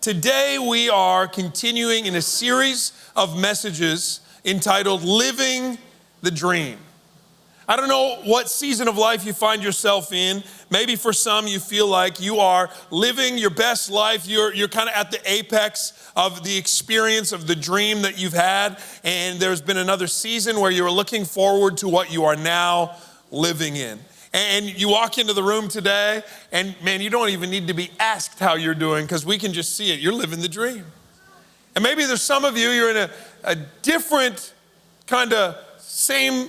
Today we are continuing in a series of messages entitled Living the Dream. I don't know what season of life you find yourself in. Maybe for some you feel like you are living your best life. You're kind of at the apex of the experience of the dream that you've had. And there's been another season where you're looking forward to what you are now living in. And you walk into the room today and man, you don't even need to be asked how you're doing because we can just see it. You're living the dream. And maybe there's some of you, you're in a different kind of same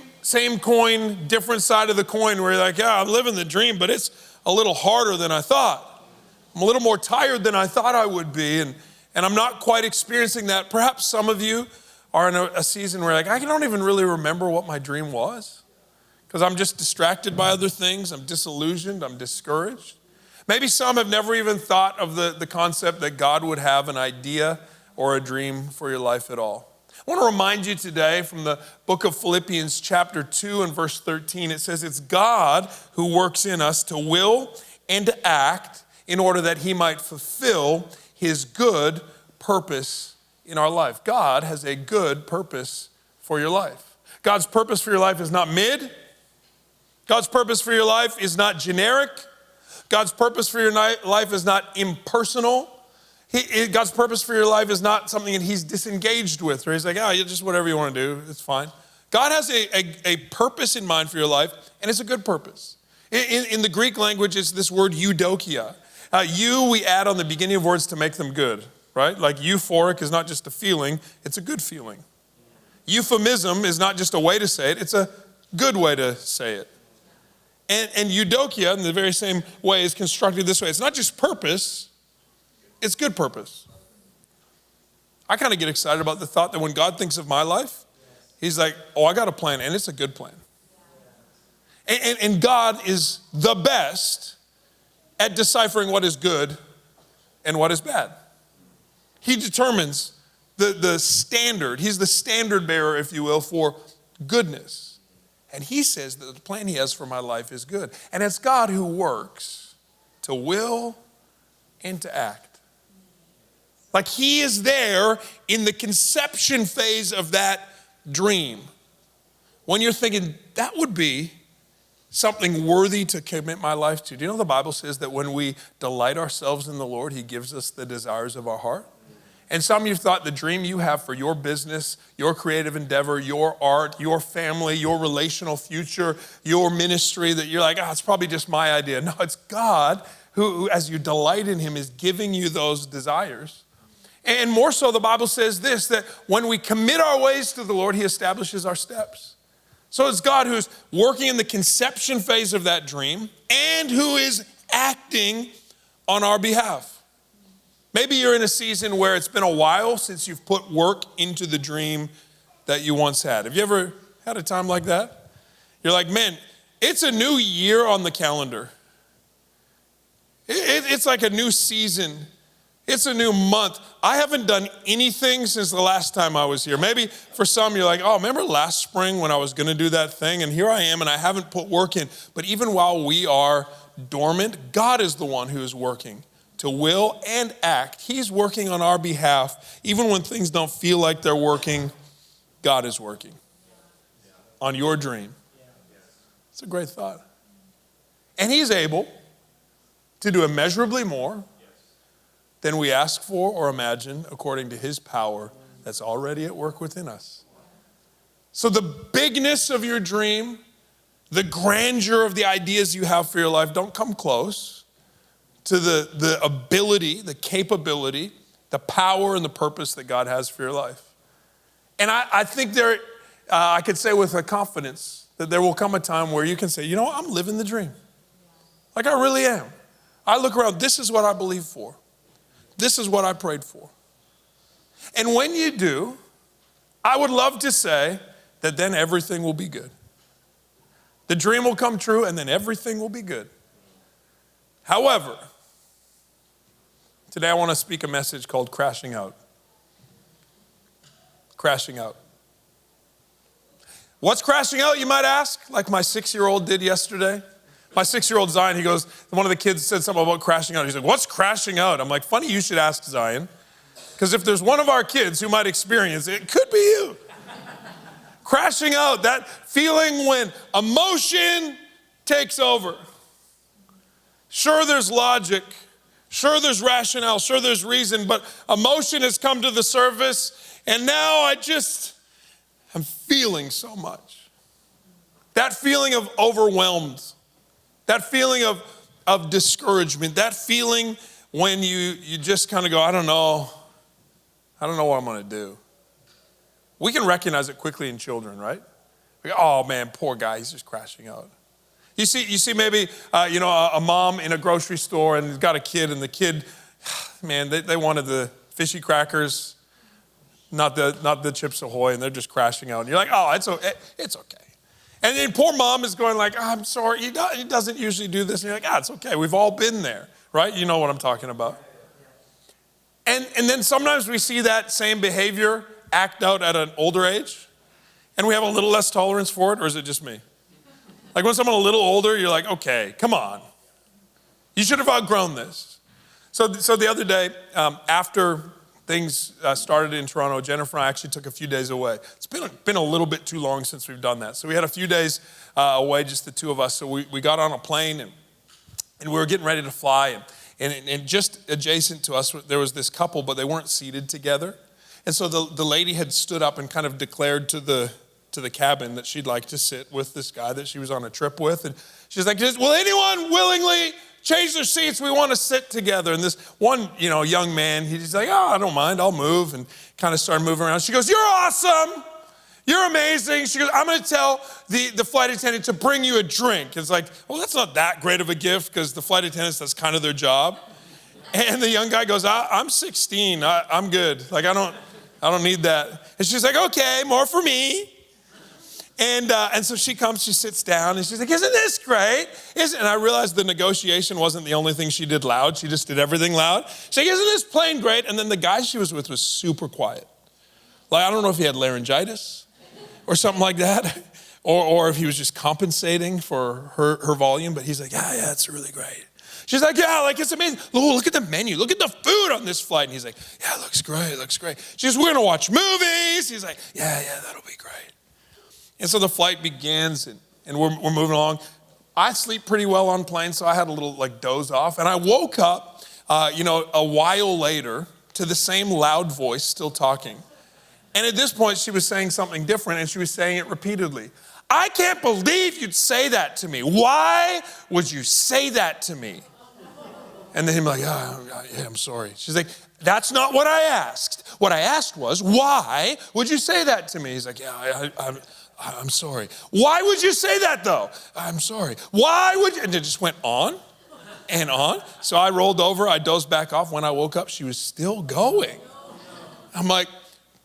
coin, different side of the coin where you're like, yeah, I'm living the dream, but it's a little harder than I thought. I'm a little more tired than I thought I would be. And I'm not quite experiencing that. Perhaps some of you are in a season where like, I don't even really remember what my dream was. Because I'm just distracted by other things. I'm disillusioned. I'm discouraged. Maybe some have never even thought of the concept that God would have an idea or a dream for your life at all. I want to remind you today from the book of Philippians chapter 2 and verse 13. It says, it's God who works in us to will and to act in order that he might fulfill his good purpose in our life. God has a good purpose for your life. God's purpose for your life is not mid. God's purpose for your life is not generic. God's purpose for your life is not impersonal. God's purpose for your life is not something that he's disengaged with, or he's like, you just whatever you want to do, it's fine. God has a purpose in mind for your life, and it's a good purpose. In the Greek language, it's this word eudokia. We add on the beginning of words to make them good, right? Like euphoric is not just a feeling, it's a good feeling. Euphemism is not just a way to say it, it's a good way to say it. And eudokia, in the very same way, is constructed this way. It's not just purpose, it's good purpose. I kind of get excited about the thought that when God thinks of my life, he's like, I got a plan, and it's a good plan. And God is the best at deciphering what is good and what is bad. He determines the standard. He's the standard bearer, if you will, for goodness. And he says that the plan he has for my life is good. And it's God who works to will and to act. Like he is there in the conception phase of that dream. When you're thinking, that would be something worthy to commit my life to. Do you know the Bible says that when we delight ourselves in the Lord, he gives us the desires of our heart? And some of you thought the dream you have for your business, your creative endeavor, your art, your family, your relational future, your ministry, that you're like, it's probably just my idea. No, it's God who, as you delight in him, is giving you those desires. And more so, the Bible says this, that when we commit our ways to the Lord, he establishes our steps. So it's God who's working in the conception phase of that dream and who is acting on our behalf. Maybe you're in a season where it's been a while since you've put work into the dream that you once had. Have you ever had a time like that? You're like, man, it's a new year on the calendar. It's like a new season. It's a new month. I haven't done anything since the last time I was here. Maybe for some, you're like, remember last spring when I was going to do that thing? And here I am, and I haven't put work in. But even while we are dormant, God is the one who is working to will and act. He's working on our behalf. Even when things don't feel like they're working, God is working on your dream. It's a great thought. And he's able to do immeasurably more than we ask for or imagine according to his power that's already at work within us. So the bigness of your dream, the grandeur of the ideas you have for your life don't come close to the ability, the capability, the power, and the purpose that God has for your life. And I think I could say with a confidence that there will come a time where you can say, I'm living the dream. Like I really am. I look around, this is what I believe for. This is what I prayed for. And when you do, I would love to say that then everything will be good. The dream will come true and then everything will be good. However, today I want to speak a message called crashing out. Crashing out. What's crashing out, you might ask? Like my 6-year-old did yesterday. My 6-year-old Zion, he goes, one of the kids said something about crashing out. He's like, what's crashing out? I'm like, funny you should ask, Zion. Because if there's one of our kids who might experience it, it could be you. Crashing out, that feeling when emotion takes over. Sure, there's logic. Sure, there's rationale. Sure, there's reason. But emotion has come to the surface. And now I'm feeling so much. That feeling of overwhelmed. That feeling of discouragement. That feeling when you just kind of go, I don't know what I'm going to do. We can recognize it quickly in children, right? We go, oh man, poor guy, he's just crashing out. You see maybe, a mom in a grocery store and got a kid, and the kid, man, they wanted the fishy crackers, not the Chips Ahoy, and they're just crashing out. And you're like, oh, it's okay. And then poor mom is going like, I'm sorry, he doesn't usually do this. And you're like, it's okay. We've all been there, right? You know what I'm talking about. And then sometimes we see that same behavior act out at an older age, and we have a little less tolerance for it, or is it just me? Like when someone a little older, you're like, okay, come on. You should have outgrown this. So the other day, after things started in Toronto, Jennifer and I actually took a few days away. It's been a little bit too long since we've done that. So we had a few days away, just the two of us. So we got on a plane, and we were getting ready to fly. And just adjacent to us, there was this couple, but they weren't seated together. And so the lady had stood up and kind of declared to the cabin that she'd like to sit with this guy that she was on a trip with. And she's like, will anyone willingly change their seats? We want to sit together. And this one, young man, he's like, oh, I don't mind, I'll move. And kind of started moving around. She goes, you're awesome. You're amazing. She goes, I'm going to tell the flight attendant to bring you a drink. It's like, well, that's not that great of a gift, because the flight attendants, that's kind of their job. And the young guy goes, I'm 16. I'm good. Like, I don't need that. And she's like, okay, more for me. And so she comes, she sits down, and she's like, isn't this great? And I realized the negotiation wasn't the only thing she did loud. She just did everything loud. She's like, isn't this plane great? And then the guy she was with was super quiet. Like, I don't know if he had laryngitis or something like that, or if he was just compensating for her volume, but he's like, yeah, it's really great. She's like, yeah, like it's amazing. Oh, look at the menu. Look at the food on this flight. And he's like, yeah, it looks great. She goes, we're going to watch movies. He's like, yeah, that'll be great. And so the flight begins, and we're moving along. I sleep pretty well on planes, so I had a little doze off. And I woke up, a while later to the same loud voice still talking. And at this point, she was saying something different, and she was saying it repeatedly. I can't believe you'd say that to me. Why would you say that to me? And then he'd be like, yeah, I'm sorry. She's like, that's not what I asked. What I asked was, why would you say that to me? He's like, yeah, I'm sorry. Why would you say that though? I'm sorry. Why would you? And it just went on and on. So I rolled over, I dozed back off. When I woke up, she was still going. I'm like,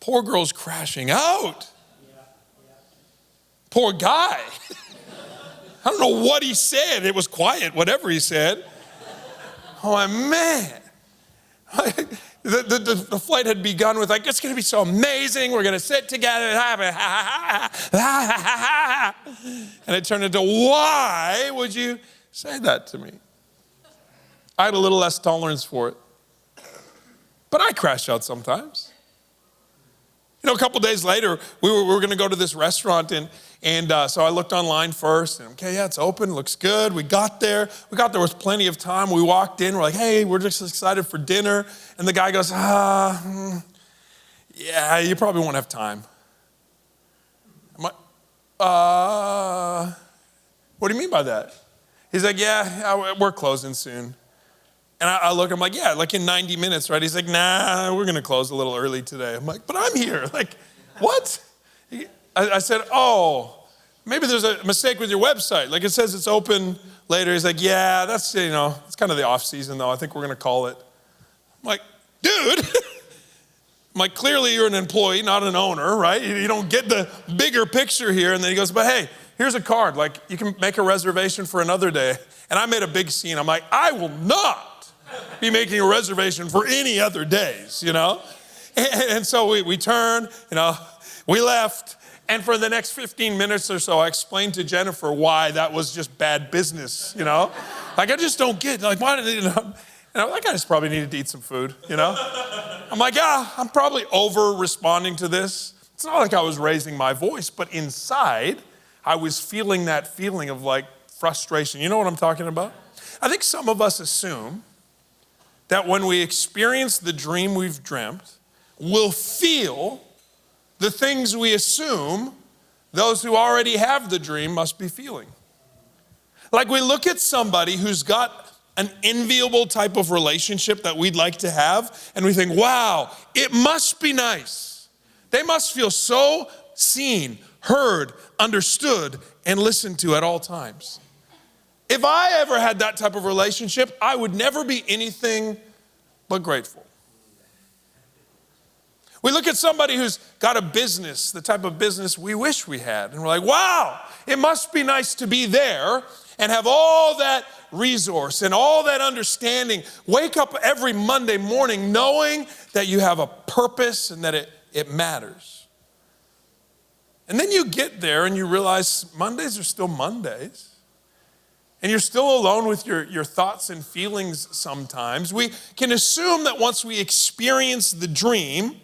poor girl's crashing out. Poor guy. I don't know what he said. It was quiet, whatever he said. Oh, man. The flight had begun with it's going to be so amazing. We're going to sit together. And it turned into, why would you say that to me? I had a little less tolerance for it. But I crash out sometimes. A couple days later, we were going to go to this restaurant, and so I looked online first, and okay, yeah, it's open, looks good. We got there with plenty of time. We walked in, we're like, hey, we're just excited for dinner. And the guy goes, yeah, you probably won't have time. I'm like, what do you mean by that? He's like, yeah, we're closing soon. And I look, I'm like, yeah, like in 90 minutes, right? He's like, nah, we're going to close a little early today. I'm like, but I'm here. Like, what? I said, oh, maybe there's a mistake with your website. Like it says it's open later. He's like, yeah, that's, it's kind of the off season though. I think we're going to call it. I'm like, dude. I'm like, clearly you're an employee, not an owner, right? You don't get the bigger picture here. And then he goes, but hey, here's a card. Like you can make a reservation for another day. And I made a big scene. I'm like, I will not be making a reservation for any other days, And so we turned, we left, And for the next 15 minutes or so, I explained to Jennifer why that was just bad business, you know? Like, I just don't get, like, why did they, you know? And that guy just probably needed to eat some food, you know? I'm like, yeah, I'm probably over-responding to this. It's not like I was raising my voice, but inside, I was feeling that feeling of, like, frustration. You know what I'm talking about? I think some of us assume that when we experience the dream we've dreamt, we'll feel the things we assume those who already have the dream must be feeling. Like we look at somebody who's got an enviable type of relationship that we'd like to have, and we think, wow, it must be nice. They must feel so seen, heard, understood, and listened to at all times. If I ever had that type of relationship, I would never be anything but grateful. We look at somebody who's got a business, the type of business we wish we had, and we're like, wow, it must be nice to be there and have all that resource and all that understanding. Wake up every Monday morning knowing that you have a purpose and that it matters. And then you get there and you realize Mondays are still Mondays. And you're still alone with your thoughts and feelings sometimes. We can assume that once we experience the dream,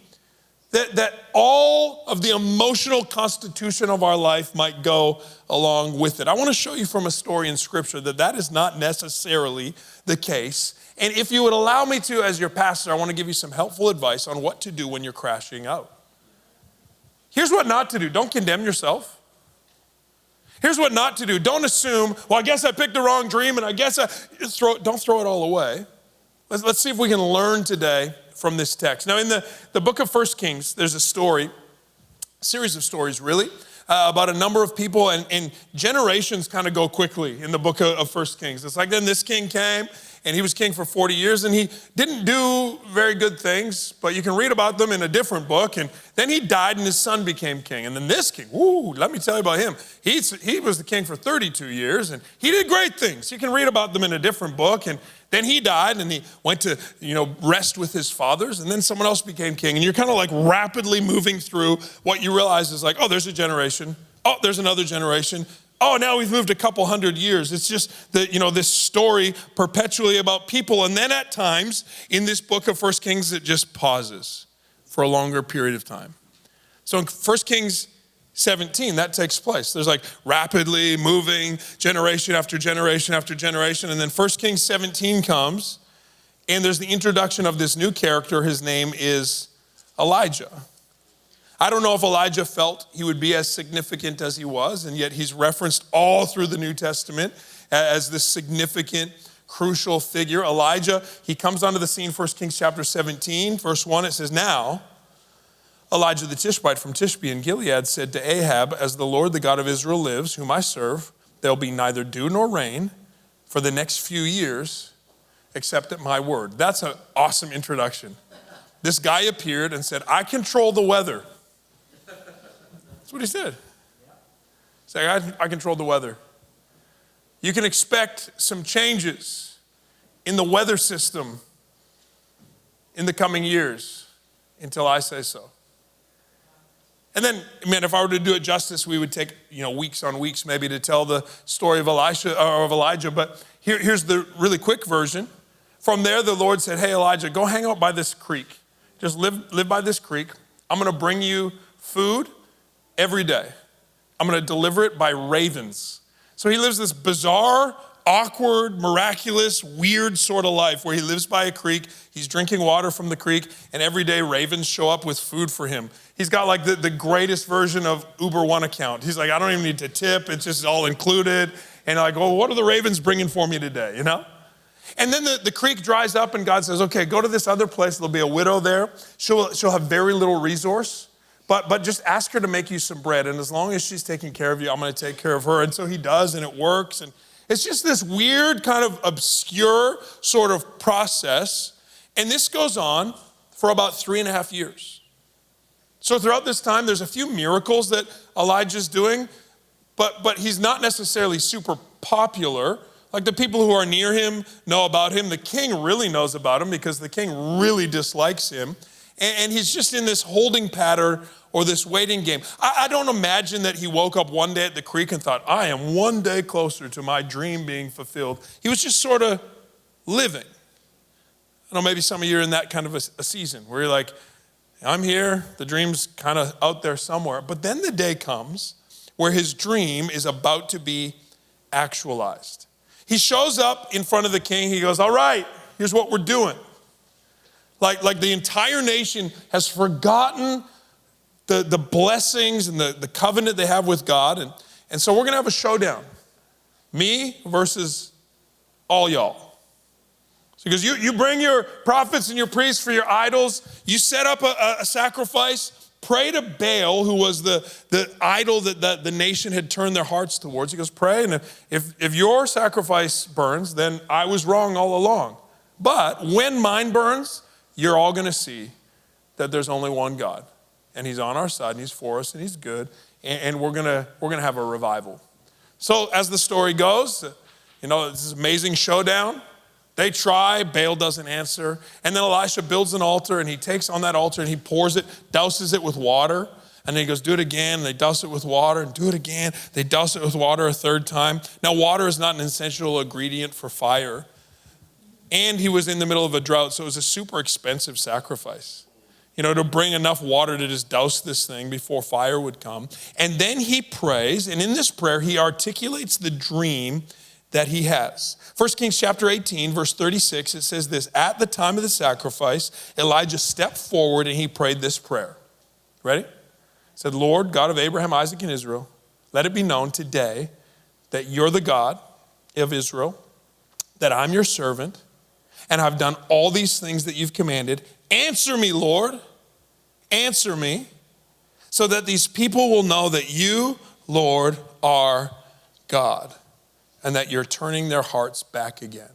that all of the emotional constitution of our life might go along with it. I want to show you from a story in Scripture that is not necessarily the case. And if you would allow me to, as your pastor, I want to give you some helpful advice on what to do when you're crashing out. Here's what not to do. Don't condemn yourself. Here's what not to do. Don't assume, well, I guess I picked the wrong dream and I guess don't throw it all away. Let's see if we can learn today from this text. Now, in the book of 1 Kings, there's a series of stories, really, about a number of people, and generations kind of go quickly in the book of 1 Kings. It's like then this king came, and he was king for 40 years, and he didn't do very good things, but you can read about them in a different book, and then he died, and his son became king. And then this king, let me tell you about him. He was the king for 32 years, and he did great things. You can read about them in a different book, and then he died, and he went to, rest with his fathers, and then someone else became king. And you're kind of like rapidly moving through what you realize is like, oh, there's a generation. Oh, there's another generation. Oh, now we've moved a couple hundred years. It's just this story perpetually about people. And then at times in this book of 1 Kings, it just pauses for a longer period of time. So in 1 Kings 17, that takes place. There's like rapidly moving generation after generation after generation. And then 1 Kings 17 comes, and there's the introduction of this new character. His name is Elijah. I don't know if Elijah felt he would be as significant as he was, and yet he's referenced all through the New Testament as this significant, crucial figure. Elijah, he comes onto the scene, 1 Kings chapter 17, verse 1, it says, now Elijah the Tishbite from Tishbe in Gilead said to Ahab, as the Lord, the God of Israel lives, whom I serve, there'll be neither dew nor rain for the next few years, except at my word. That's an awesome introduction. This guy appeared and said, I control the weather. That's what he said. He said, I control the weather. You can expect some changes in the weather system in the coming years until I say so. And then, if I were to do it justice, we would take, weeks on weeks maybe to tell the story of Elijah. But here's the really quick version. From there, the Lord said, hey, Elijah, go hang out by this creek. Just live by this creek. I'm going to bring you food every day. I'm going to deliver it by ravens. So he lives this bizarre, awkward, miraculous, weird sort of life where he lives by a creek. He's drinking water from the creek, and every day ravens show up with food for him. He's got like the greatest version of Uber One account. He's like, I don't even need to tip. It's just all included. And like, well, what are the ravens bringing for me today, And then the creek dries up, and God says, okay, go to this other place. There'll be a widow there. She'll have very little resource. But just ask her to make you some bread. And as long as she's taking care of you, I'm going to take care of her. And so he does, and it works. And it's just this weird kind of obscure sort of process. And this goes on for about 3.5 years. So throughout this time, there's a few miracles that Elijah's doing, but he's not necessarily super popular. Like the people who are near him know about him. The king really knows about him because the king really dislikes him. And he's just in this holding pattern or this waiting game. I don't imagine that he woke up one day at the creek and thought, I am one day closer to my dream being fulfilled. He was just sort of living. I know maybe some of you are in that kind of a season where you're like, I'm here, the dream's kind of out there somewhere. But then the day comes where his dream is about to be actualized. He shows up in front of the king. He goes, all right, here's what we're doing. Like the entire nation has forgotten the blessings and the covenant they have with God. And so we're going to have a showdown. Me versus all y'all. Because you bring your prophets and your priests for your idols. You set up a sacrifice. Pray to Baal, who was the idol that the nation had turned their hearts towards. He goes, pray, and if your sacrifice burns, then I was wrong all along. But when mine burns, you're all going to see that there's only one God. And he's on our side, and he's for us, and he's good. And we're gonna have a revival. So as the story goes, this amazing showdown. They try, Baal doesn't answer. And then Elisha builds an altar, and he takes on that altar, and he pours it, douses it with water. And then he goes, do it again. And they douse it with water, and do it again. They douse it with water a third time. Now, water is not an essential ingredient for fire. And he was in the middle of a drought, so it was a super expensive sacrifice. To bring enough water to just douse this thing before fire would come. And then he prays, and in this prayer, he articulates the dream that he has. 1 Kings chapter 18, verse 36, it says this, at the time of the sacrifice, Elijah stepped forward and he prayed this prayer. Ready? He said, Lord, God of Abraham, Isaac, and Israel, let it be known today that you're the God of Israel, that I'm your servant, and I've done all these things that you've commanded. Answer me, Lord, answer me, so that these people will know that you, Lord, are God, and that you're turning their hearts back again.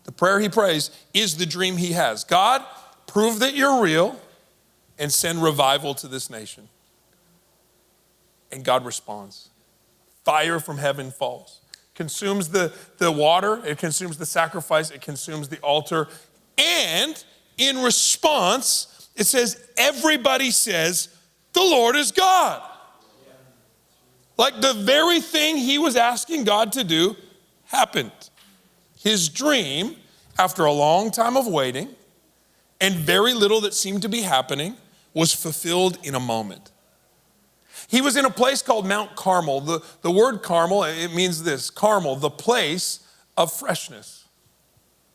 The prayer he prays is the dream he has. God, prove that you're real and send revival to this nation. And God responds. Fire from heaven falls. Consumes the water, it consumes the sacrifice, it consumes the altar. And in response, it says, everybody says, the Lord is God. Like the very thing he was asking God to do happened. His dream, after a long time of waiting and very little that seemed to be happening, was fulfilled in a moment. He was in a place called Mount Carmel. The word Carmel, it means this, Carmel, the place of freshness.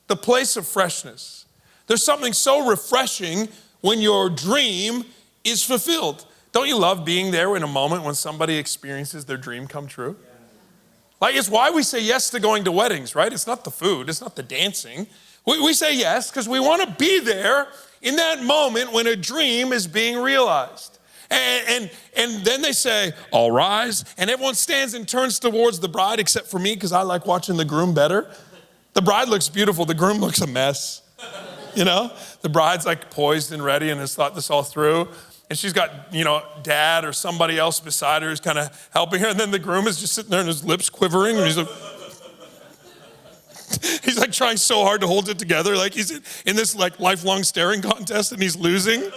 The place of freshness. There's something so refreshing when your dream is fulfilled. Don't you love being there in a moment when somebody experiences their dream come true? Like, it's why we say yes to going to weddings, right? It's not the food, it's not the dancing. We say yes because we want to be there in that moment when a dream is being realized. And then they say, all rise, and everyone stands and turns towards the bride, except for me, because I like watching the groom better. The bride looks beautiful, the groom looks a mess. The bride's like poised and ready and has thought this all through. And she's got, dad or somebody else beside her who's kind of helping her. And then the groom is just sitting there and his lips quivering. And he's like trying so hard to hold it together. Like he's in this like lifelong staring contest and he's losing,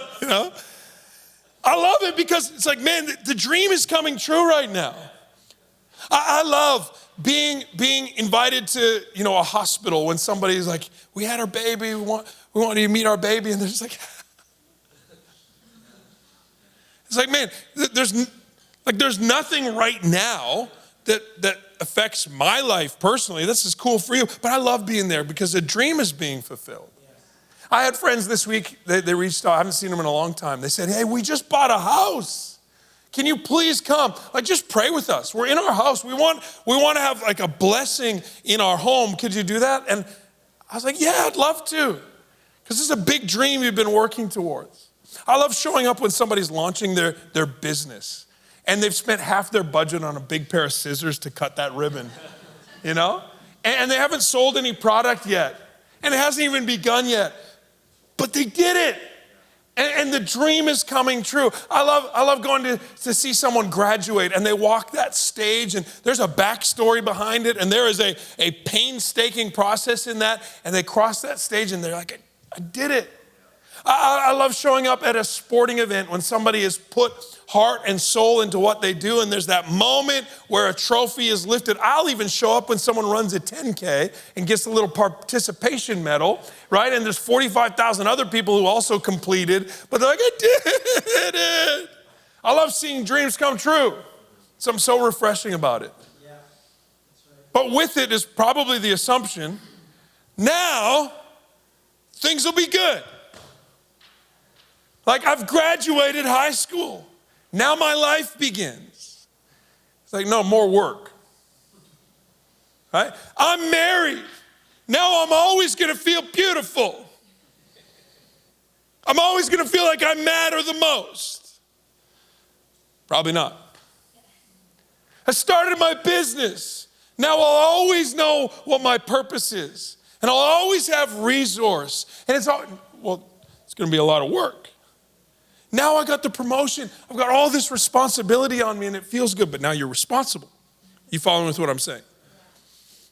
I love it because it's like, man, the dream is coming true right now. I love being invited to, a hospital when somebody's like, we had our baby, we want you to meet our baby. And they're just like, it's like, man, there's nothing right now that affects my life personally. This is cool for you, but I love being there because a dream is being fulfilled. I had friends this week, they reached out, I haven't seen them in a long time. They said, hey, we just bought a house. Can you please come? Like, just pray with us. We're in our house. We want to have like a blessing in our home. Could you do that? And I was like, yeah, I'd love to. Because this is a big dream you've been working towards. I love showing up when somebody's launching their business and they've spent half their budget on a big pair of scissors to cut that ribbon, And they haven't sold any product yet. And it hasn't even begun yet. But they did it. And the dream is coming true. I love going to see someone graduate and they walk that stage and there's a backstory behind it and there is a painstaking process in that and they cross that stage and they're like, I did it. I love showing up at a sporting event when somebody has put heart and soul into what they do, and there's that moment where a trophy is lifted. I'll even show up when someone runs a 10K and gets a little participation medal, right? And there's 45,000 other people who also completed, but they're like, I did it. I love seeing dreams come true. Something so refreshing about it. Yeah, that's right. But with it is probably the assumption, now things will be good. Like, I've graduated high school. Now my life begins. It's like, no, more work. Right? I'm married. Now I'm always going to feel beautiful. I'm always going to feel like I matter the most. Probably not. I started my business. Now I'll always know what my purpose is. And I'll always have resource. And it's going to be a lot of work. Now I got the promotion. I've got all this responsibility on me and it feels good, but now you're responsible. You following with what I'm saying?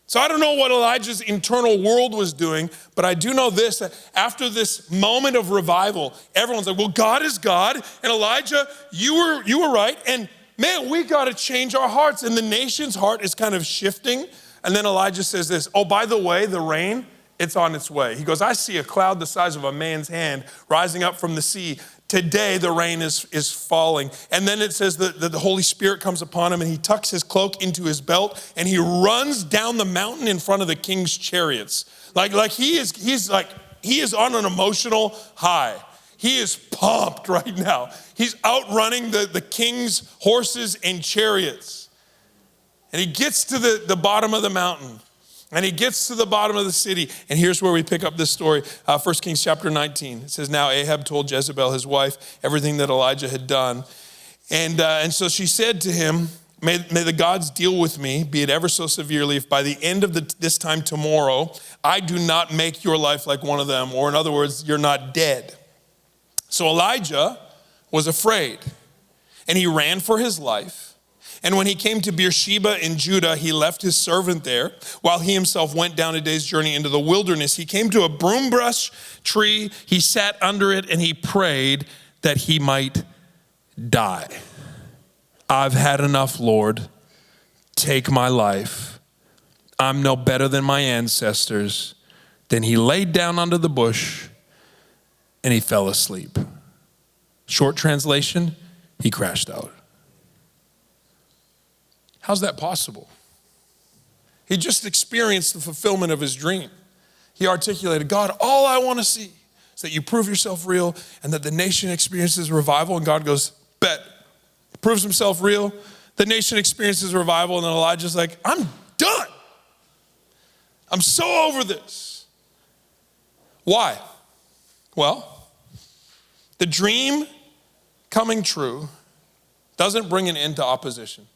So I don't know what Elijah's internal world was doing, but I do know this, that after this moment of revival, everyone's like, well, God is God. And Elijah, you were right. And man, we got to change our hearts. And the nation's heart is kind of shifting. And then Elijah says this, oh, by the way, the rain, it's on its way. He goes, I see a cloud the size of a man's hand rising up from the sea. Today, the rain is falling. And then it says that the Holy Spirit comes upon him and he tucks his cloak into his belt and he runs down the mountain in front of the king's chariots. Like he is on an emotional high. He is pumped right now. He's outrunning the king's horses and chariots. And he gets to the bottom of the mountain. And he gets to the bottom of the city. And here's where we pick up this story. 1 Kings chapter 19. It says, now Ahab told Jezebel, his wife, everything that Elijah had done. And so she said to him, may the gods deal with me, be it ever so severely, if by the end of this time tomorrow, I do not make your life like one of them. Or in other words, you're not dead. So Elijah was afraid. And he ran for his life. And when he came to Beersheba in Judah, he left his servant there while he himself went down a day's journey into the wilderness. He came to a broom brush tree. He sat under it and he prayed that he might die. I've had enough, Lord. Take my life. I'm no better than my ancestors. Then he laid down under the bush and he fell asleep. Short translation, he crashed out. How's that possible? He just experienced the fulfillment of his dream. He articulated, God, all I want to see is that you prove yourself real and that the nation experiences revival. And God goes, bet. Proves himself real. The nation experiences revival. And then Elijah's like, I'm done. I'm so over this. Why? Well, the dream coming true doesn't bring an end to opposition.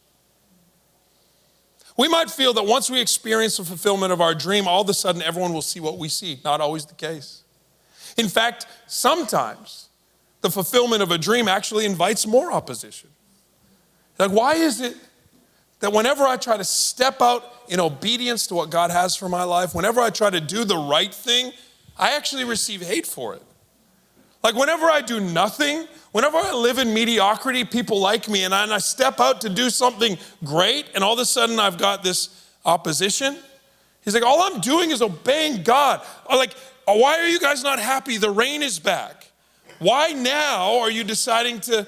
We might feel that once we experience the fulfillment of our dream, all of a sudden everyone will see what we see. Not always the case. In fact, sometimes the fulfillment of a dream actually invites more opposition. Like, why is it that whenever I try to step out in obedience to what God has for my life, whenever I try to do the right thing, I actually receive hate for it? Like, whenever I do nothing, whenever I live in mediocrity, people like me, and I step out to do something great, and all of a sudden I've got this opposition. He's like, all I'm doing is obeying God. I'm like, why are you guys not happy? The rain is back. Why now are you deciding to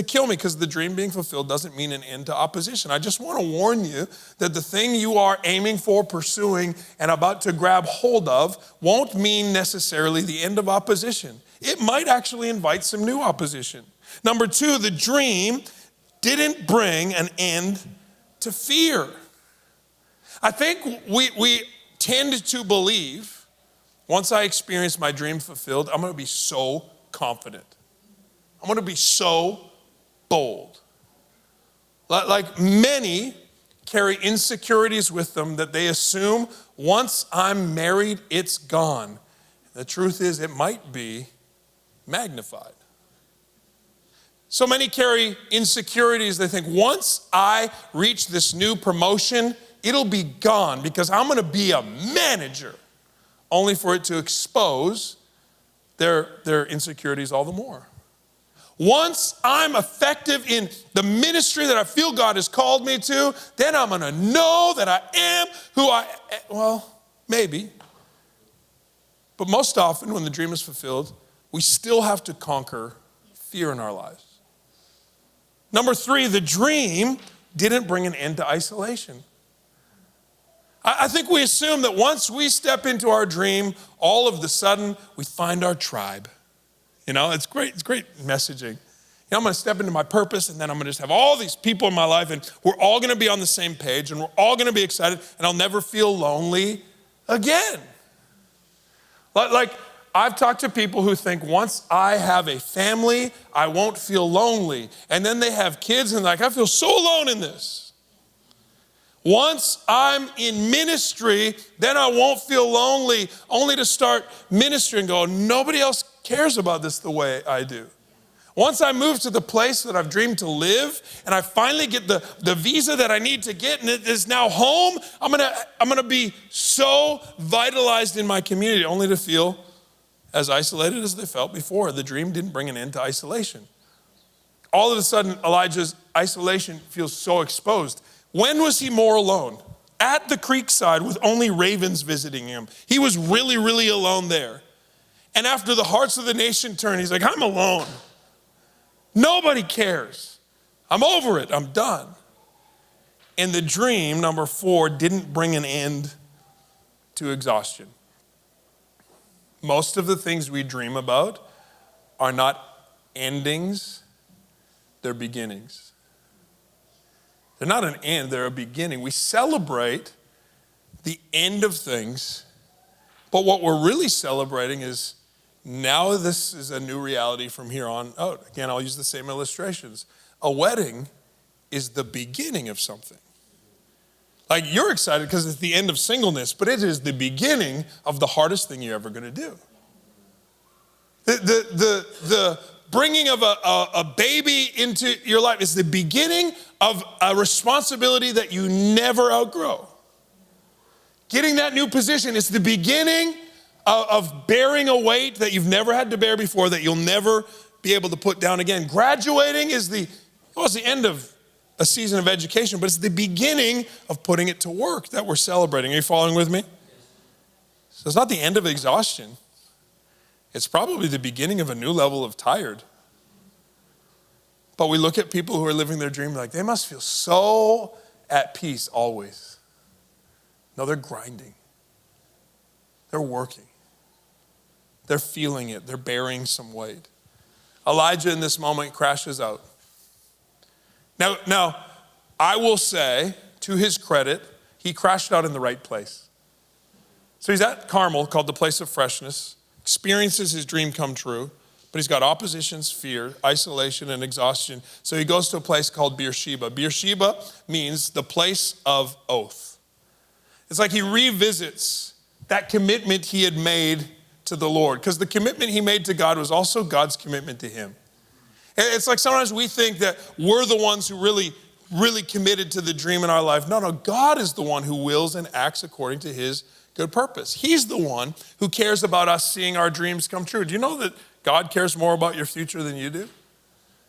kill me? Because the dream being fulfilled doesn't mean an end to opposition. I just want to warn you that the thing you are aiming for, pursuing, and about to grab hold of won't mean necessarily the end of opposition. It might actually invite some new opposition. Number two, the dream didn't bring an end to fear. I think we tend to believe, once I experience my dream fulfilled, I'm going to be so confident. I'm going to be so bold. Like many carry insecurities with them that they assume once I'm married, it's gone. The truth is, it might be magnified. So many carry insecurities. They think once I reach this new promotion, it'll be gone because I'm going to be a manager, only for it to expose their insecurities all the more. Once I'm effective in the ministry that I feel God has called me to, then I'm going to know that I am who I am. Well, maybe. But most often when the dream is fulfilled, we still have to conquer fear in our lives. Number 3, the dream didn't bring an end to isolation. I think we assume that once we step into our dream, all of the sudden we find our tribe. You know, it's great messaging. You know, I'm going to step into my purpose, and then I'm going to just have all these people in my life, and we're all going to be on the same page, and we're all going to be excited, and I'll never feel lonely again. Like I've talked to people who think once I have a family, I won't feel lonely. And then they have kids, and like, I feel so alone in this. Once I'm in ministry, then I won't feel lonely, only to start ministry and go, nobody else cares about this the way I do. Once I move to the place that I've dreamed to live, and I finally get the visa that I need to get, and it is now home, I'm gonna be so vitalized in my community, only to feel as isolated as they felt before. The dream didn't bring an end to isolation. All of a sudden, Elijah's isolation feels so exposed. When was he more alone? At the creekside with only ravens visiting him. He was really, really alone there. And after the hearts of the nation turned, he's like, I'm alone. Nobody cares. I'm over it. I'm done. And the dream, number 4, didn't bring an end to exhaustion. Most of the things we dream about are not endings, they're beginnings. They're not an end, they're a beginning. We celebrate the end of things, but what we're really celebrating is now this is a new reality from here on out. Again, I'll use the same illustrations. A wedding is the beginning of something. Like you're excited because it's the end of singleness, but it is the beginning of the hardest thing you're ever going to do. The bringing of a baby into your life is the beginning of a responsibility that you never outgrow. Getting that new position is the beginning of bearing a weight that you've never had to bear before, that you'll never be able to put down again. Graduating is it's the end of a season of education, but it's the beginning of putting it to work that we're celebrating. Are you following with me? So it's not the end of exhaustion. It's probably the beginning of a new level of tired. But we look at people who are living their dream like, they must feel so at peace always. No, they're grinding. They're working. They're feeling it. They're bearing some weight. Elijah in this moment crashes out. Now, I will say, to his credit, he crashed out in the right place. So he's at Carmel, called the place of freshness, experiences his dream come true, but he's got oppositions, fear, isolation, and exhaustion. So he goes to a place called Beersheba. Beersheba means the place of oath. It's like he revisits that commitment he had made to the Lord, because the commitment he made to God was also God's commitment to him. It's like sometimes we think that we're the ones who really committed to the dream in our life. No, God is the one who wills and acts according to his good purpose. He's the one who cares about us seeing our dreams come true. Do you know that God cares more about your future than you do?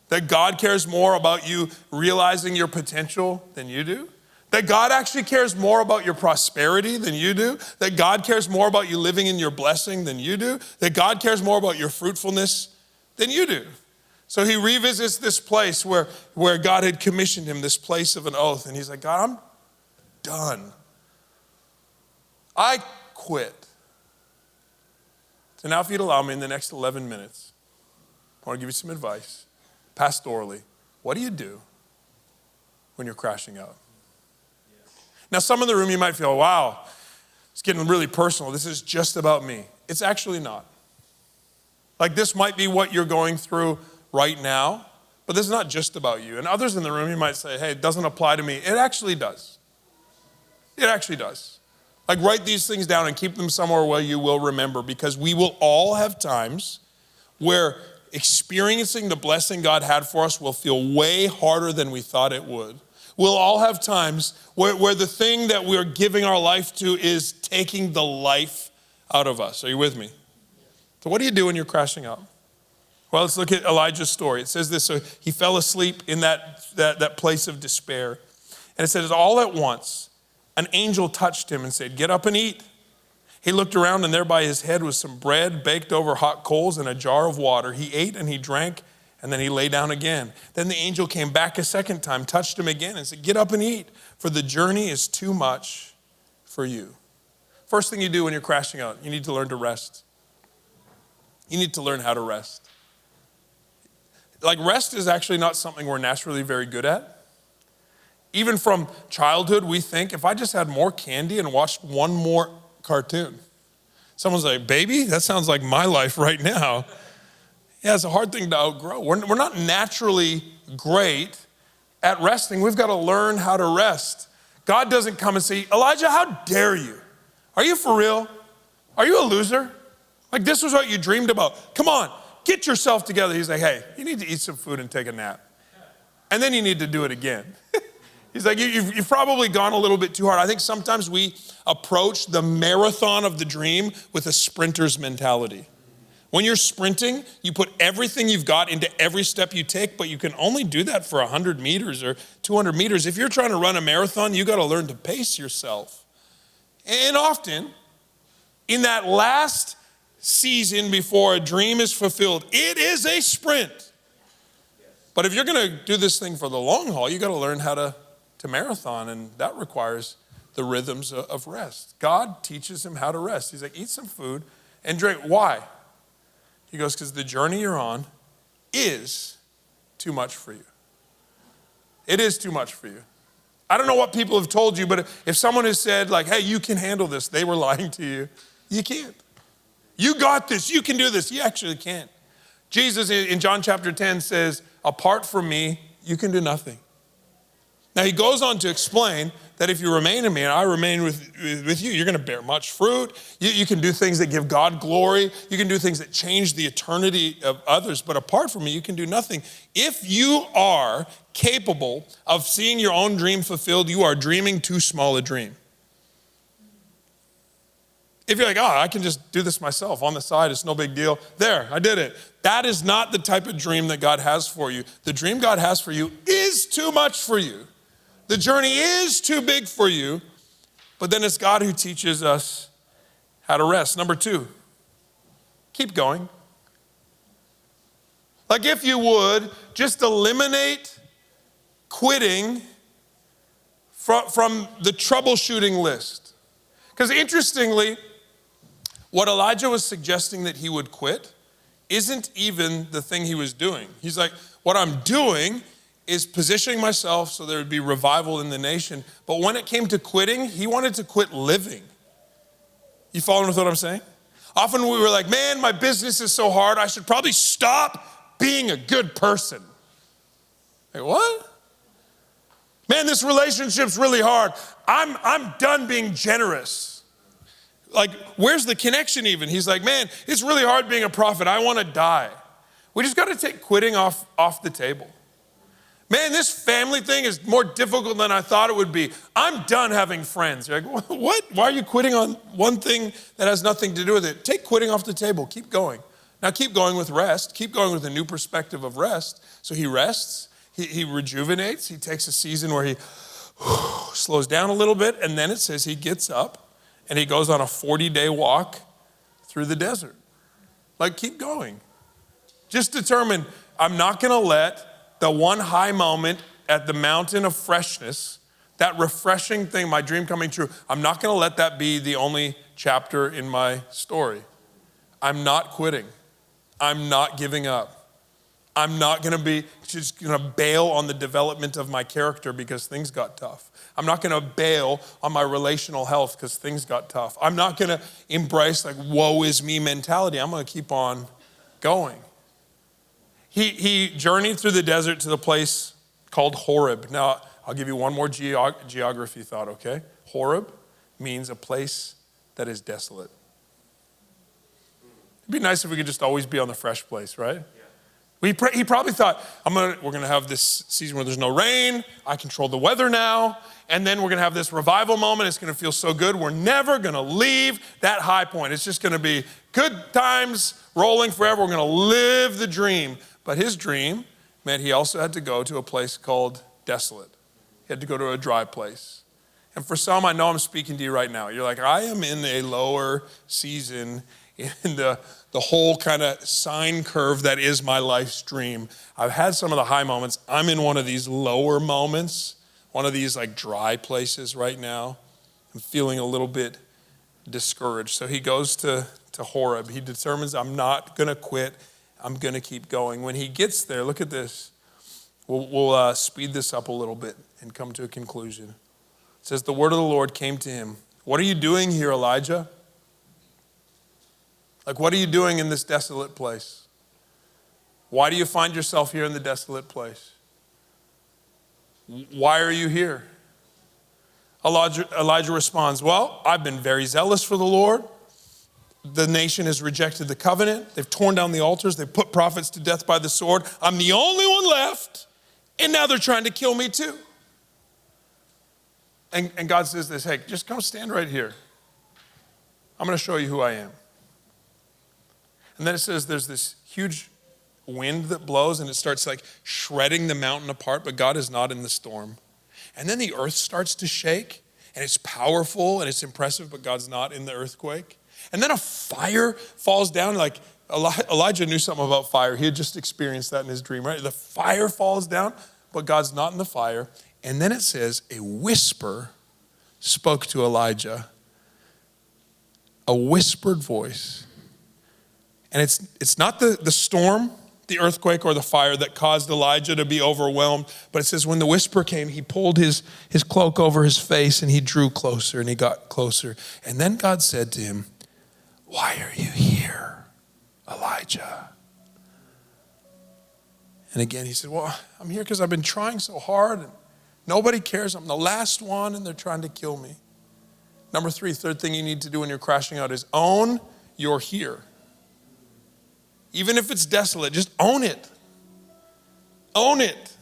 That God cares more about you realizing your potential than you do? That God actually cares more about your prosperity than you do? That God cares more about you living in your blessing than you do? That God cares more about your fruitfulness than you do? So he revisits this place where God had commissioned him, this place of an oath. And he's like, God, I'm done. I quit. So now if you'd allow me in the next 11 minutes, I want to give you some advice, pastorally. What do you do when you're crashing out? Now, some in the room, you might feel, wow, it's getting really personal. This is just about me. It's actually not. Like this might be what you're going through right now, but this is not just about you. And others in the room, you might say, hey, it doesn't apply to me. It actually does. It actually does. Like write these things down and keep them somewhere where you will remember, because we will all have times where experiencing the blessing God had for us will feel way harder than we thought it would. We'll all have times where the thing that we're giving our life to is taking the life out of us. Are you with me? So what do you do when you're crashing out? Well, let's look at Elijah's story. It says this, so he fell asleep in that place of despair. And it says, all at once, an angel touched him and said, get up and eat. He looked around, and there by his head was some bread baked over hot coals and a jar of water. He ate and he drank, and then he lay down again. Then the angel came back a second time, touched him again, and said, get up and eat, for the journey is too much for you. First thing you do when you're crashing out, you need to learn to rest. You need to learn how to rest. Like, rest is actually not something we're naturally very good at. Even from childhood, we think, if I just had more candy and watched one more cartoon. Someone's like, baby, that sounds like my life right now. Yeah, it's a hard thing to outgrow. We're not naturally great at resting. We've got to learn how to rest. God doesn't come and say, Elijah, how dare you? Are you for real? Are you a loser? Like, this was what you dreamed about. Come on, get yourself together. He's like, hey, you need to eat some food and take a nap. And then you need to do it again. He's like, you've probably gone a little bit too hard. I think sometimes we approach the marathon of the dream with a sprinter's mentality. When you're sprinting, you put everything you've got into every step you take, but you can only do that for 100 meters or 200 meters. If you're trying to run a marathon, you got to learn to pace yourself. And often, in that last season before a dream is fulfilled, it is a sprint. But if you're going to do this thing for the long haul, you got to learn how to marathon, and that requires the rhythms of rest. God teaches him how to rest. He's like, eat some food and drink. Why? He goes, because the journey you're on is too much for you. It is too much for you. I don't know what people have told you, but if someone has said, like, hey, you can handle this, they were lying to you. You can't. You got this. You can do this. You actually can't. Jesus in John chapter 10 says, apart from me, you can do nothing. Now, he goes on to explain that if you remain in me and I remain with you, you're going to bear much fruit. You can do things that give God glory. You can do things that change the eternity of others. But apart from me, you can do nothing. If you are capable of seeing your own dream fulfilled, you are dreaming too small a dream. If you're like, oh, I can just do this myself on the side, it's no big deal. There, I did it. That is not the type of dream that God has for you. The dream God has for you is too much for you. The journey is too big for you, but then it's God who teaches us how to rest. Number 2, keep going. Like, if you would, just eliminate quitting from the troubleshooting list. Because interestingly, what Elijah was suggesting that he would quit isn't even the thing he was doing. He's like, what I'm doing is positioning myself so there would be revival in the nation. But when it came to quitting, he wanted to quit living. You following with what I'm saying? Often we were like, man, my business is so hard, I should probably stop being a good person. Like, what? Man, this relationship's really hard. I'm done being generous. Like, where's the connection even? He's like, man, it's really hard being a prophet. I want to die. We just got to take quitting off the table. Man, this family thing is more difficult than I thought it would be. I'm done having friends. You're like, what? Why are you quitting on one thing that has nothing to do with it? Take quitting off the table. Keep going. Now keep going with rest. Keep going with a new perspective of rest. So he rests. He rejuvenates. He takes a season where he slows down a little bit. And then it says he gets up and he goes on a 40-day walk through the desert. Like, keep going. Just determine, I'm not going to let the one high moment at the mountain of freshness, that refreshing thing, my dream coming true, I'm not going to let that be the only chapter in my story. I'm not quitting. I'm not giving up. I'm not going to be just going to bail on the development of my character because things got tough. I'm not going to bail on my relational health because things got tough. I'm not going to embrace like woe is me mentality. I'm going to keep on going. He journeyed through the desert to the place called Horeb. Now, I'll give you one more geography thought, okay? Horeb means a place that is desolate. It'd be nice if we could just always be on the fresh place, right? He probably thought, we're going to have this season where there's no rain. I control the weather now. And then we're going to have this revival moment. It's going to feel so good. We're never going to leave that high point. It's just going to be good times rolling forever. We're going to live the dream. But his dream meant he also had to go to a place called desolate. He had to go to a dry place. And for some, I know I'm speaking to you right now. You're like, I am in a lower season in the whole kind of sine curve that is my life's dream. I've had some of the high moments. I'm in one of these lower moments, one of these like dry places right now. I'm feeling a little bit discouraged. So he goes to Horeb. He determines, I'm not going to quit. I'm going to keep going. When he gets there, look at this. We'll speed this up a little bit and come to a conclusion. It says, the word of the Lord came to him. What are you doing here, Elijah? Like, what are you doing in this desolate place? Why do you find yourself here in the desolate place? Why are you here? Elijah responds, well, I've been very zealous for the Lord. The nation has rejected the covenant. They've torn down the altars. They've put prophets to death by the sword. I'm the only one left, and now they're trying to kill me too. And God says this, hey, just come stand right here. I'm going to show you who I am. And then it says there's this huge wind that blows and it starts like shredding the mountain apart, but God is not in the storm. And then the earth starts to shake and it's powerful and it's impressive, but God's not in the earthquake. And then a fire falls down. Like Elijah knew something about fire. He had just experienced that in his dream, right? The fire falls down, but God's not in the fire. And then it says a whisper spoke to Elijah. A whispered voice. And it's not the storm, the earthquake, or the fire that caused Elijah to be overwhelmed. But it says when the whisper came, he pulled his cloak over his face and he drew closer and he got closer. And then God said to him, why are you here, Elijah? And again, he said, well, I'm here because I've been trying so hard and nobody cares. I'm the last one and they're trying to kill me. Number 3, third thing you need to do when you're crashing out is own you're here. Even if it's desolate, just own it. Own it.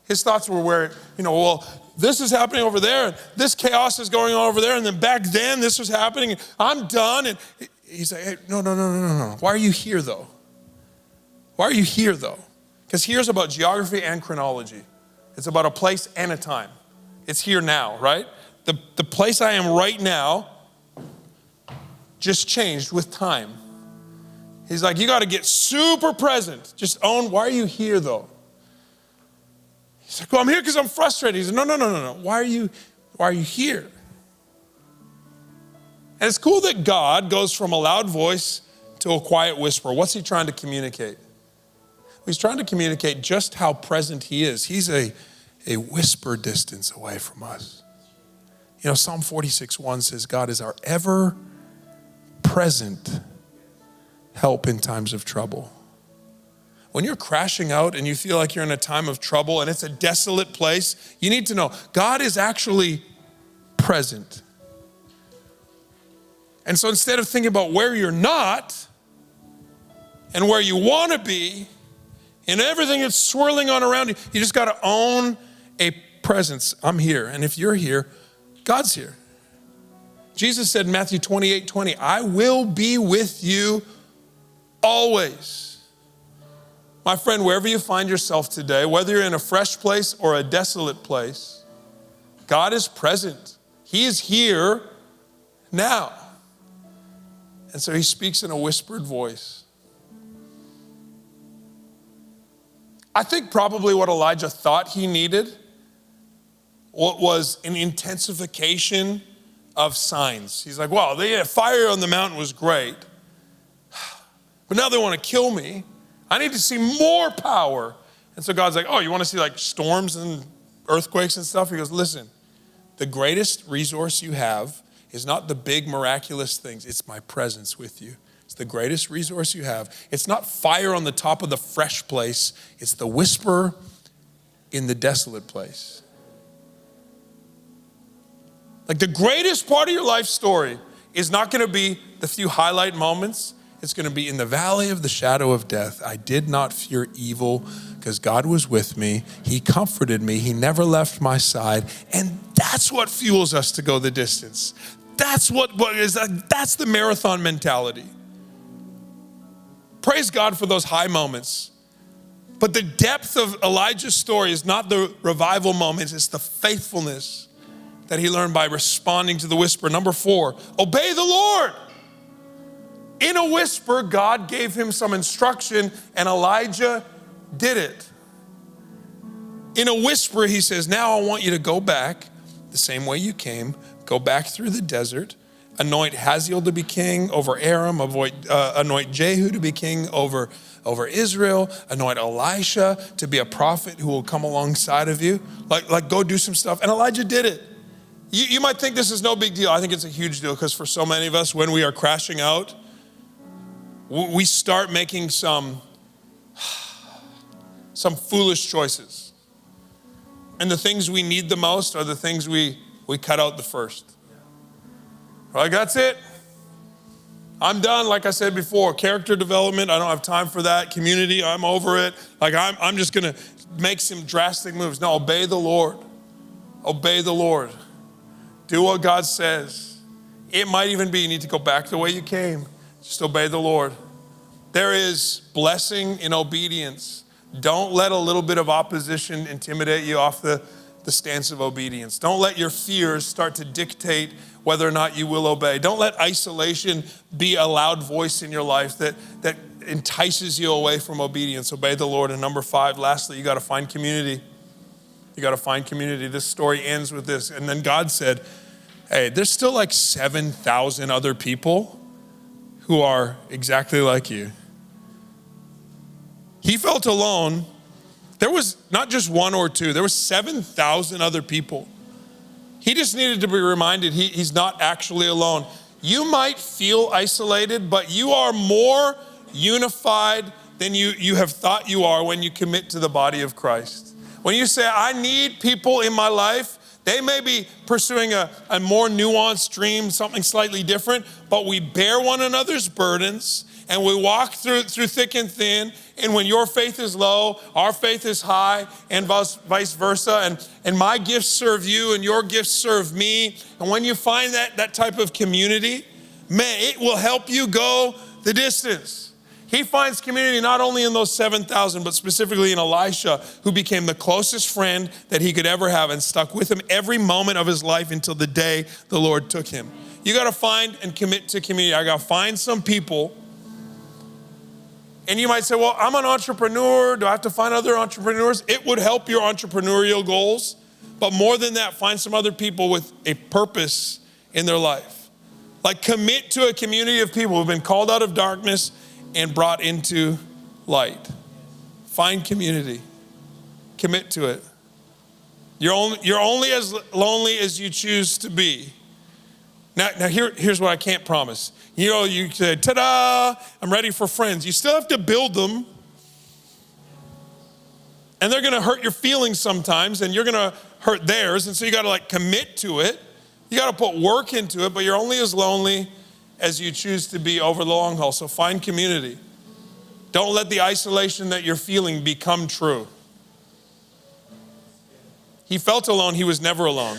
His thoughts were where, well, this is happening over there, and this chaos is going on over there, and then back then this was happening, and I'm done. And he's like, hey, no. Why are you here, though? Why are you here, though? Because here's about geography and chronology. It's about a place and a time. It's here now, right? The place I am right now just changed with time. He's like, you got to get super present. Just own, why are you here though? He's like, well, I'm here because I'm frustrated. He said, no. Why are you here? And it's cool that God goes from a loud voice to a quiet whisper. What's he trying to communicate? He's trying to communicate just how present he is. He's a whisper distance away from us. Psalm 46:1 says, God is our ever present help in times of trouble. When you're crashing out and you feel like you're in a time of trouble and it's a desolate place, you need to know God is actually present. And so instead of thinking about where you're not and where you want to be and everything that's swirling on around you, you just got to own a presence. I'm here. And if you're here, God's here. Jesus said in Matthew 28:20, I will be with you always. My friend, wherever you find yourself today, whether you're in a fresh place or a desolate place, God is present. He is here now. And so he speaks in a whispered voice. I think probably what Elijah thought he needed was an intensification of signs. He's like, well, the fire on the mountain was great, but now they want to kill me. I need to see more power. And so God's like, oh, you want to see like storms and earthquakes and stuff? He goes, listen, the greatest resource you have is not the big miraculous things. It's my presence with you. It's the greatest resource you have. It's not fire on the top of the fresh place. It's the whisper in the desolate place. Like the greatest part of your life story is not going to be the few highlight moments. it's going to be in the valley of the shadow of death. I did not fear evil because God was with me. He comforted me. He never left my side. And that's what fuels us to go the distance. That's that's the marathon mentality. Praise God for those high moments. But the depth of Elijah's story is not the revival moments, it's the faithfulness that he learned by responding to the whisper. Number 4, obey the Lord. In a whisper, God gave him some instruction, and Elijah did it. In a whisper, he says, now I want you to go back the same way you came, go back through the desert, anoint Hazael to be king over Aram, anoint Jehu to be king over Israel, anoint Elisha to be a prophet who will come alongside of you. Like go do some stuff. And Elijah did it. You might think this is no big deal. I think it's a huge deal because for so many of us, when we are crashing out, we start making some foolish choices. And the things we need the most are the things we cut out the first. Like, that's it. I'm done, like I said before. Character development, I don't have time for that. Community, I'm over it. Like, I'm just going to make some drastic moves. No, obey the Lord. Obey the Lord. Do what God says. It might even be you need to go back the way you came. Just obey the Lord. There is blessing in obedience. Don't let a little bit of opposition intimidate you off the stance of obedience. Don't let your fears start to dictate whether or not you will obey. Don't let isolation be a loud voice in your life that entices you away from obedience. Obey the Lord. And number 5, lastly, you got to find community. You got to find community. This story ends with this. And then God said, hey, there's still like 7,000 other people who are exactly like you. He felt alone. There was not just 1 or 2, there was 7,000 other people. He just needed to be reminded he's not actually alone. You might feel isolated, but you are more unified than you have thought you are when you commit to the body of Christ. When you say, I need people in my life, they may be pursuing a more nuanced dream, something slightly different, but we bear one another's burdens and we walk through thick and thin. And when your faith is low, our faith is high, and vice versa. And my gifts serve you and your gifts serve me. And when you find that type of community, man, it will help you go the distance. He finds community not only in those 7,000, but specifically in Elisha, who became the closest friend that he could ever have and stuck with him every moment of his life until the day the Lord took him. You got to find and commit to community. I got to find some people. And you might say, well, I'm an entrepreneur. Do I have to find other entrepreneurs? It would help your entrepreneurial goals. But more than that, find some other people with a purpose in their life. Like, commit to a community of people who've been called out of darkness and brought into light. Find community. Commit to it. You're only as lonely as you choose to be. Now here's what I can't promise. You know, you say, ta-da, I'm ready for friends. You still have to build them. And they're going to hurt your feelings sometimes, and you're going to hurt theirs. And so you got to commit to it. You got to put work into it, but you're only as lonely as you choose to be over the long haul. So find community. Don't let the isolation that you're feeling become true. He felt alone. He was never alone.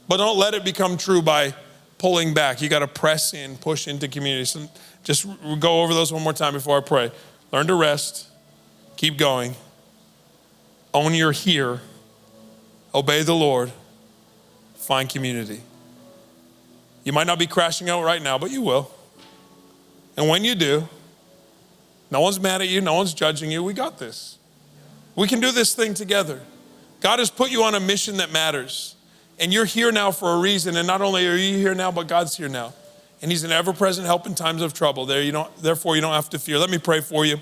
But don't let it become true by pulling back. You got to press in, push into community. So just go over those one more time before I pray. Learn to rest. Keep going. Own your here. Obey the Lord. Find community. You might not be crashing out right now, but you will. And when you do, no one's mad at you. No one's judging you. We got this. We can do this thing together. God has put you on a mission that matters. And you're here now for a reason. And not only are you here now, but God's here now. And he's an ever-present help in times of trouble. Therefore, you don't have to fear. Let me pray for you.